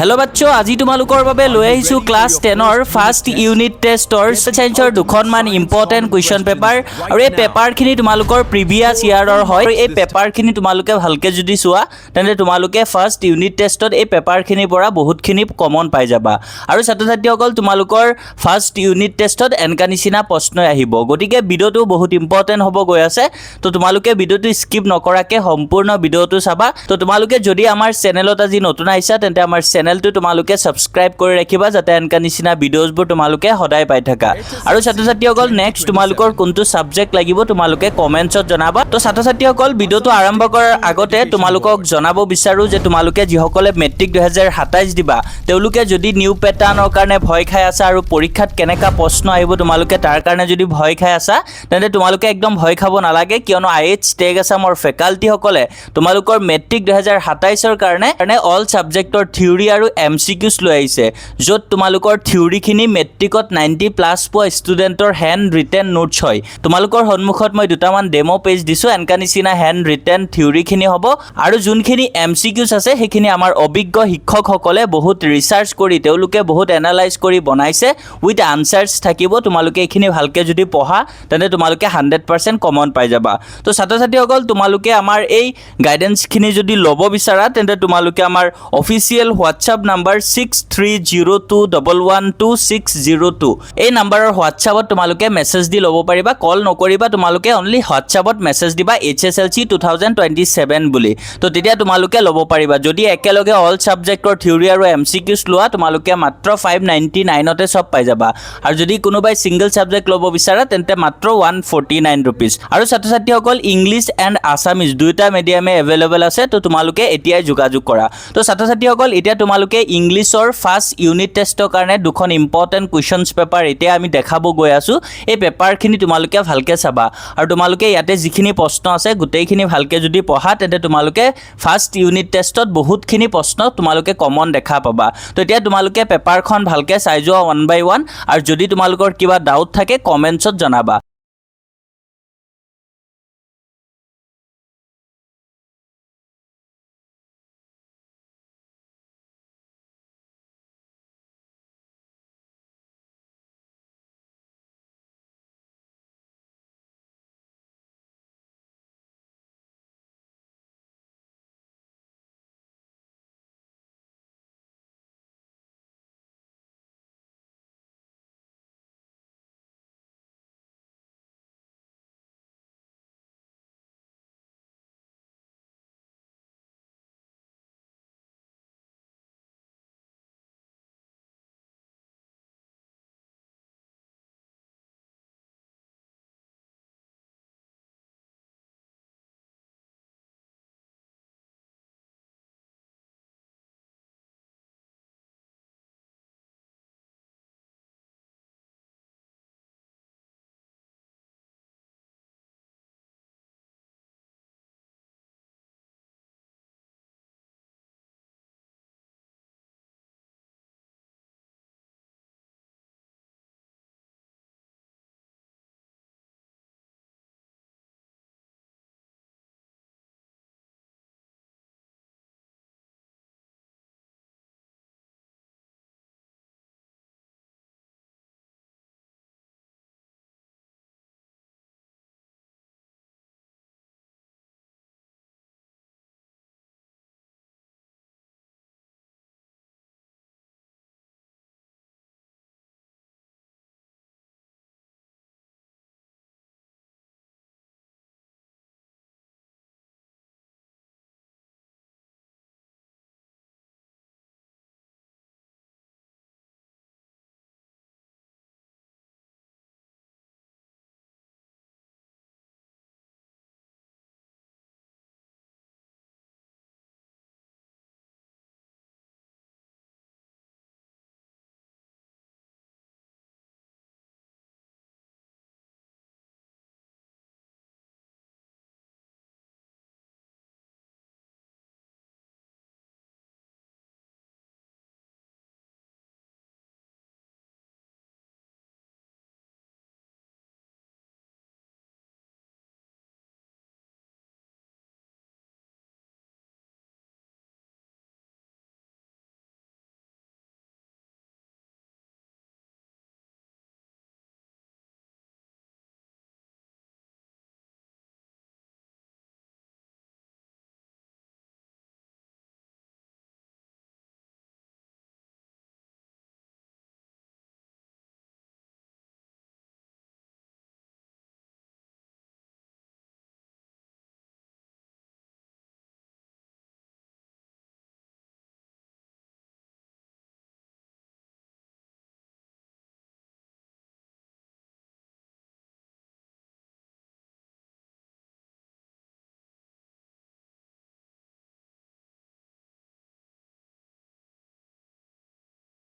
hello बच्चों আজি তোমালোকৰ বাবে লৈ আহিছো ক্লাস 10 ৰ ফাৰ্স্ট ইউনিট টেষ্টৰ সায়েন্সৰ দুখনমান ইম্পৰ্টেন্ট কুৱেশ্যন পেপাৰ আৰু এই পেপাৰখিনি তোমালোকৰ প্ৰিভিয়াস ইয়াৰৰ হয় এই পেপাৰখিনি তোমালোকে ভালকে যদি চোৱা তেনে তোমালোকে ফাৰ্স্ট ইউনিট টেষ্টত এই পেপাৰখিনিৰ পৰা বহুতখিনি কমন পাই যাবা আৰু ছাত্ৰ-ছাত্ৰীসকল তোমালোকৰ ফাৰ্স্ট ইউনিট টেষ্টত এনকা নিচিনা প্ৰশ্ন আহিব গতিকে ভিডিওটো বহুত ইম্পৰ্টেন্ট হ'ব গৈ আছে তো তোমালোকে ভিডিওটো স্কিপ নকৰাকে সম্পূৰ্ণ ভিডিওটো চাবা তো তোমালোকে যদি আমাৰ চেনেলত আজি নতুন আইছা তেন্তে আমাৰ চেনেলটো তোমালোকে সাবস্ক্ৰাইব কৰি ৰাখিবা যাতে এনকা নিচিনা ভিডিওছবোৰ তোমালোকে সদায় পাই থাকা আৰু ছাত্ৰ-ছাত্ৰীসকল নেক্সট তোমালোকৰ কোনটো সাবজেক্ট লাগিব তোমালোকে কমেন্টছত জনাবা তো ছাত্ৰ-ছাত্ৰীসকল ভিডিওটো আৰম্ভ কৰাৰ আগতে তোমালোকক জনাব বিচাৰো যে তোমালোকে যিসকলে মেট্ৰিক 2027 দিবা তেওঁলোকে যদি নিউ প্যাটাৰ্নৰ কাৰণে ভয় খাই আছে আৰু পৰীক্ষাত কেনেকা প্ৰশ্ন আহিব তোমালোকে তাৰ কাৰণে যদি ভয় খাই আছা তেন্তে তোমালোকে একদম ভয় খাব নালাগে কিয়নো আইএইচ টেগ আসামৰ ফেকাল্টি সকলে তোমালোকৰ মেট্ৰিক 2027 ৰ কাৰণে অল সাবজেক্টৰ থিওৰি আৰু এমসিকিউজ লৈ আহিছে যত তোমালোকৰ থিওৰিখিনি মেট্ৰিকত 90+ পোৱা ষ্টুডেন্টৰ হ্যান্ড ৰিটেন নোটছ হয় তোমালোকৰ সন্মুখত মই দুটামান ডেমো পেজ দিছো এনকা নিচিনা হ্যান্ড ৰিটেন থিওৰিখিনি হ'ব আৰু যোনখিনি এমসিকিউজ আছে সেইখিনি আমাৰ অভিজ্ঞ শিক্ষকসকলে বহুত ৰিসাৰ্চ কৰি তেওঁলোকে বহুত এনালাইজ কৰি বনাইছে উইথ আনসাৰ্স থাকিব তোমালোকে এইখিনি ভালকে যদি পঢ়া তেনে তোমালোকে 100% কমন পাই যাবা তো ছাত্ৰ-ছাত্ৰীসকল তোমালোকে আমাৰ এই গাইডেন্সখিনি যদি ল'ব বিচাৰা তেন্তে তোমালোকে আমাৰ অফিচিয়েল হোৱাটছআপ নাম্বাৰ 6302112602 এই নাম্বাৰৰ হোৱাটছআপত তোমালোকে মেছেজ দি ল'ব পাৰিবা কল নকৰিবা তোমালোকে অনলি হোৱাটছআপত মেছেজ দিবা HSLC 2027 বুলি তো তেতিয়া তোমালোকে ল'ব পাৰিবা যদি একেলগে অল সাবজেক্টৰ থিওৰি আৰু এমসিকিউজ লোৱা তোমালোকে মাত্ৰ 599 তে সব পাই যাবা আৰু যদি কোনোবাই সিঙ্গল সাবজেক্ট ল'ব বিচাৰা তেন্তে মাত্ৰ 149 रुपीस আৰু ছাত্ৰ-ছাত্ৰীসকল ইংলিশ এণ্ড আসামিজ দুইটা মিডিয়ামে এভেইলেবল আছে তো তোমালোকে এতিয়াই যোগাযোগ কৰা তো ছাত্ৰ-ছাত্ৰীসকল এতিয়া তোমালোকে ইংলিছৰ ফাৰ্স্ট ইউনিট টেষ্টৰ কাৰণে দুখন ইম্পৰ্টেন্ট কুৱেশ্যনছ পেপাৰ এতিয়া আমি দেখাব গৈ আছো এই পেপাৰখিনি তোমালোকে ভালকে চাবা আৰু তোমালোকে ইয়াতে যিখিনি প্ৰশ্ন আছে গোটেইখিনি ভালকে যদি পঢ়া তেন্তে তোমালোকে ফাৰ্স্ট ইউনিট টেষ্টত বহুতখিনি প্ৰশ্ন তোমালোকে কমন দেখা পাবা তো এতিয়া তোমালোকে পেপাৰখন ভালকে চাই যোৱা 1 by 1 আৰু যদি তোমালোকৰ কিবা ডাউট থাকে কমেন্টছত জনাবা